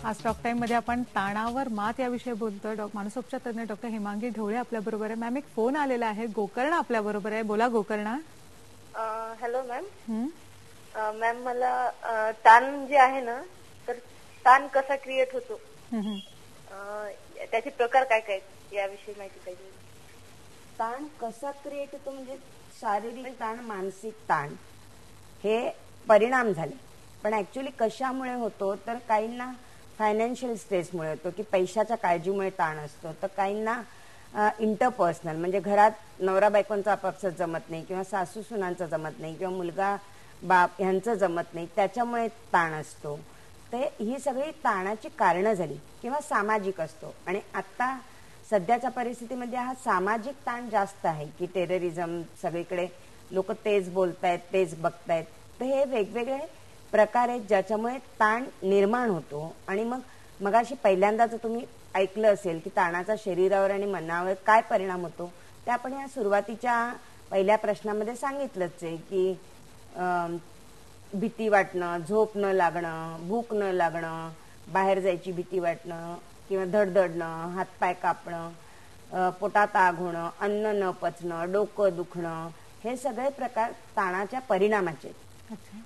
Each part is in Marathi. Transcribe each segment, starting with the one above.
आज टॉक टाइम मध्ये आपण ताणावर मात याविषयी बोलतोय. मानसोपचार तज्ञ डॉक्टर हेमांगी ढवळे आपल्या बरोबर आहे. मॅम, एक फोन आलेला आहे. गोकर्णा आपल्या बरोबर आहे. बोला गोकर्णा. Hello ma'am. मॅम, मला ताण जे आहे ना, तर ताण कसा क्रिएट होतो, त्याचे प्रकार काय काय याविषयी माहिती पाहिजे. ताण कसा क्रिएट होतो म्हणजे शारीरिक ताण, मानसिक ताण हे परिणाम झाले. पण ऍक्च्युली कशामुळे होतो तर काहींना फायनान्शियल स्ट्रेसमुळे होतो की पैशाच्या काळजीमुळे ताण असतो, तर काहींना इंटरपर्सनल म्हणजे घरात नवरा बायकोंचा आपापसात जमत नाही किंवा सासू सुनांचं जमत नाही किंवा मुलगा बाप ह्यांचं जमत नाही त्याच्यामुळे ताण असतो. तर ही सगळी ताणाची कारणं झाली. किंवा सामाजिक असतो. आणि आता सध्याच्या परिस्थितीमध्ये हा सामाजिक ताण जास्त आहे की टेररिझम, सगळीकडे लोक तेच बोलतायत, तेच बघतायत. तर हे वेगवेगळे प्रकार आहेत ज्याच्यामुळे ताण निर्माण होतो. आणि मगाशी पहिल्यांदाच तुम्ही ऐकलं असेल की ताणाचा शरीरावर आणि मनावर काय परिणाम होतो, ते आपण या सुरुवातीच्या पहिल्या प्रश्नामध्ये सांगितलंच आहे की भीती वाटणं, झोप न लागणं, भूक न लागणं, बाहेर जायची भीती वाटणं किंवा धडधडणं, हातपाय कापणं, पोटात आग होणं, अन्न न पचणं, डोकं दुखणं, हे सगळे प्रकार ताणाच्या परिणामाचे. अच्छा.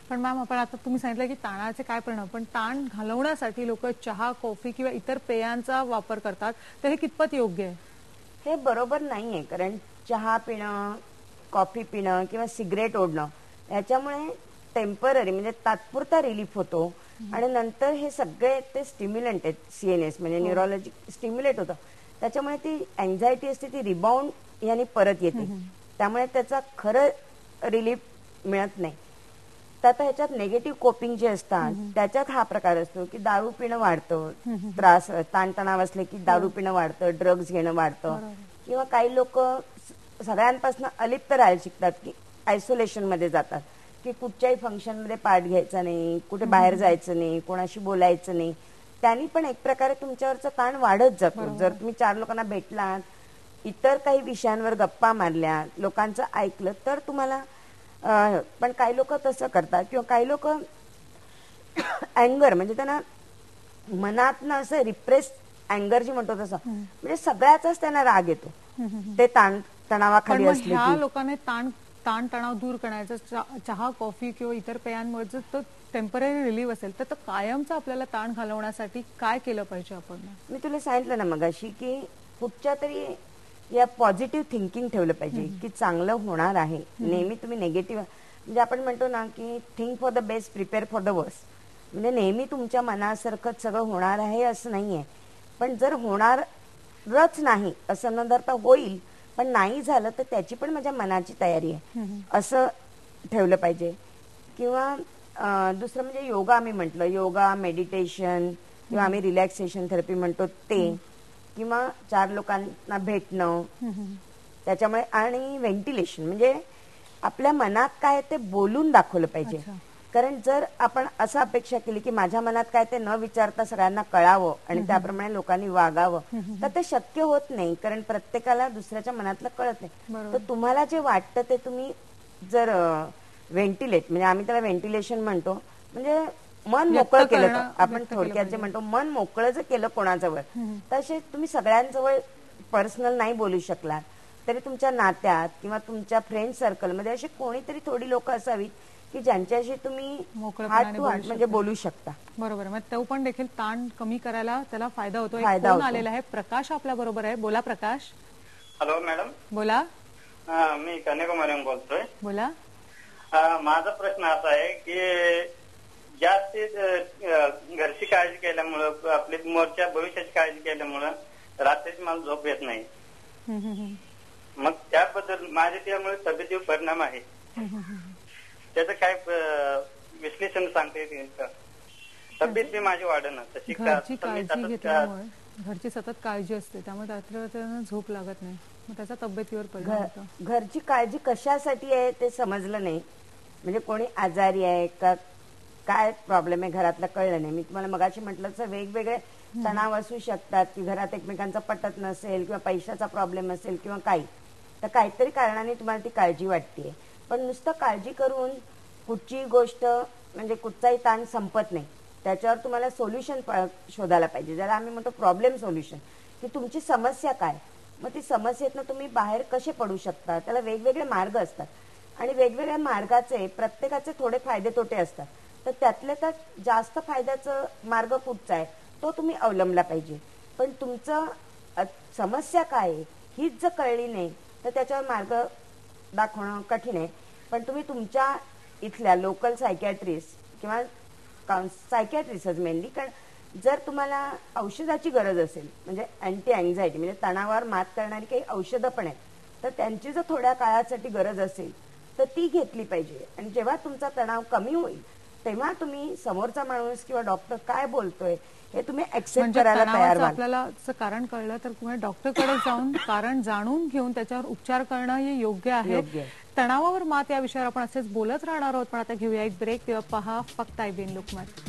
पण मॅम, आपण आता तुम्ही सांगितलं की ताणाचे काय परिणाम, पण ताण घालवण्यासाठी लोक चहा, कॉफी किंवा इतर पेयांचा वापर करतात, तर हे कितपत योग्य आहे? हे बरोबर नाहीये. कारण चहा पिणं, कॉफी पिणं किंवा सिगरेट ओढणं याच्यामुळे टेम्पररी म्हणजे तात्पुरता रिलीफ होतो आणि नंतर हे सगळे ते स्टिम्युलंट आहेत. CNS म्हणजे न्यूरोलॉजी स्टिम्युलेट होतं. त्याच्यामुळे ती अँझायटी असते ती रिबाउंड याने परत येते. त्यामुळे त्याचा खरं रिलीफ मिळत नाही. तर आता ह्याच्यात नेगेटिव्ह कोपिंग जे असतात त्याच्यात हा प्रकार असतो की दारू पिणं वाढतं, त्रास ताणतणाव असले की दारू पिणं वाढतं, ड्रग्ज घेणं वाढतं. किंवा काही लोक सगळ्यांपासून अलिप्त राहायला शिकतात की आयसोलेशन मध्ये जातात की कुठच्याही फंक्शन मध्ये पार्ट घ्यायचा नाही, कुठे बाहेर जायचं नाही, कोणाशी बोलायचं नाही. त्यांनी पण एक प्रकारे तुमच्यावरचा ताण वाढत जातो. जर तुम्ही 4 लोकांना भेटलात, इतर काही विषयांवर गप्पा मारल्या, लोकांचं ऐकलं तर तुम्हाला पण काही लोक तसं करतात. किंवा काही लोक अँगर म्हणजे त्यांना मनातनं असं रिप्रेस अँगर जी म्हणतो तसं म्हणजे सगळ्याचाच त्यांना राग येतो ते तणावाखाली असले की. लोकांनी ताण तणाव दूर करण्याचा चहा, कॉफी किंवा इतर पेयांमुळे जर तो टेम्पररी रिलीफ असेल तर कायमचा आपल्याला ताण घालवण्यासाठी काय केलं पाहिजे आपण? मी तुला सांगितलं ना मगाशी की कुठच्या तरी या पॉझिटिव्ह थिंकिंग ठेवलं पाहिजे की चांगलं होणार आहे. नेहमी तुम्ही निगेटिव्ह म्हणजे आपण म्हणतो ना की think for the best, prepare for the worst. म्हणजे नेहमी तुमच्या मनासारखंच सगळं होणार आहे असं नाहीये. पण जर होणारच नाही असं न धरता होईल, पण नाही झालं तर त्याची पण माझ्या मनाची तयारी आहे असं ठेवलं पाहिजे. किंवा दुसरं म्हणजे योगा, आम्ही म्हटलं योगा, मेडिटेशन किंवा आम्ही रिलॅक्सेशन थेरपी म्हणतो ते, किंवा 4 लोकांना भेटणं त्याच्यामुळे, आणि व्हेंटिलेशन म्हणजे आपल्या मनात काय ते बोलून दाखवलं पाहिजे. कारण जर आपण असं अपेक्षा केली की माझ्या मनात काय ते न विचारता सगळ्यांना कळावं आणि त्याप्रमाणे लोकांनी वागावं तर ते शक्य होत नाही. कारण प्रत्येकाला दुसऱ्याच्या मनातलं कळत नाही. तर तुम्हाला जे वाटतं ते तुम्ही जर व्हेंटिलेट म्हणजे आम्ही त्याला व्हेंटिलेशन म्हणतो, म्हणजे मन मोकळं केलं, आपण थोडक्यात जे म्हणतो मन मोकळं जर केलं कोणाजवळ, तसे तुम्ही सगळ्यांजवळ पर्सनल नाही बोलू शकलात तरी तुमच्या नात्यात किंवा तुमच्या फ्रेंड सर्कलमध्ये अशी कोणीतरी थोडी लोक असावीत की ज्यांच्याशी तुम्ही हार्ट टू हार्ट म्हणजे बोलू शकता. बरोबर. मग तो पण देखील ताण कमी करायला त्याला फायदा होतो. एक फोन आलेला आहे. प्रकाश आपल्या बरोबर आहे. बोला प्रकाश. Hello madam. बोला. मी कन्याकुमारीहून बोलतोय. बोला. माझा प्रश्न असा आहे की जास्त घरची काळजी केल्यामुळं, आपली मोरच्या भविष्याची काळजी केल्यामुळं रात्रीची मला झोप येत नाही. मग त्याबद्दल माझे त्यामुळे तब्येतीवर परिणाम आहे. त्याचं काय विश्लेषण सांगता येईल का? तब्येत बी माझी वाढेना तशी. घरची काळजी घेतल्यामुळे, घरची सतत काळजी असते त्यामुळे रात्री झोप लागत नाही, मग त्याचा तब्येतीवर परिणाम होतो. घरची काळजी कशासाठी आहे ते समजलं नाही. म्हणजे कोणी आजारी आहे का, काय प्रॉब्लेम आहे घरातला कळलं नाही. मी तुम्हाला मगाशी म्हटलं तर वेगवेगळे तणाव असू शकतात की घरात एकमेकांचा पटत नसेल किंवा पैशाचा प्रॉब्लेम असेल किंवा काही, तर काहीतरी कारणाने तुम्हाला ती काळजी वाटते. पण नुसतं काळजी करून कुठची गोष्ट म्हणजे कुठचाही ताण संपत नाही. त्याच्यावर तुम्हाला सोल्युशन शोधायला पाहिजे, ज्याला आम्ही म्हणतो प्रॉब्लेम सोल्युशन, की तुमची समस्या काय, मग ती समस्येतनं तुम्ही बाहेर कसे पडू शकता. त्याला वेगवेगळे मार्ग असतात आणि वेगवेगळ्या मार्गाचे प्रत्येकाचे थोडे फायदे तोटे असतात. तर त्यातले त्यात जास्त फायद्याचा मार्ग कुठचा आहे तो तुम्ही अवलंबला पाहिजे. पण तुमचं समस्या काय आहे हीच जर कळली नाही तर त्याच्यावर मार्ग दाखवणं कठीण आहे. पण तुम्ही तुमच्या इथल्या लोकल सायकॅट्रिस्ट किंवा सायकॅट्रिस्टच मेनली, कारण जर तुम्हाला औषधाची गरज असेल, म्हणजे अँटी अँझायटी म्हणजे तणावावर मात करणारी काही औषधं पण आहेत, तर त्यांची जर थोड्या काळासाठी गरज असेल तर ती घेतली पाहिजे. आणि जेव्हा तुमचा तणाव कमी होईल तेव्हा तुम्ही समोरचा माणूस किंवा डॉक्टर काय बोलतोय हे तुम्ही ऍक्सेप्ट करायला तयार व्हाल. आपल्याला कारण कळलं तर तुम्ही डॉक्टरकडे जाऊन कारण जाणून घेऊन त्याच्यावर उपचार करणं हे योग्य आहे. तणावावर मात या विषयावर आपण असेच बोलत राहणार आहोत, पण आता घेऊया एक ब्रेक. तेव्हा पहा फक्त IBN लोकमत.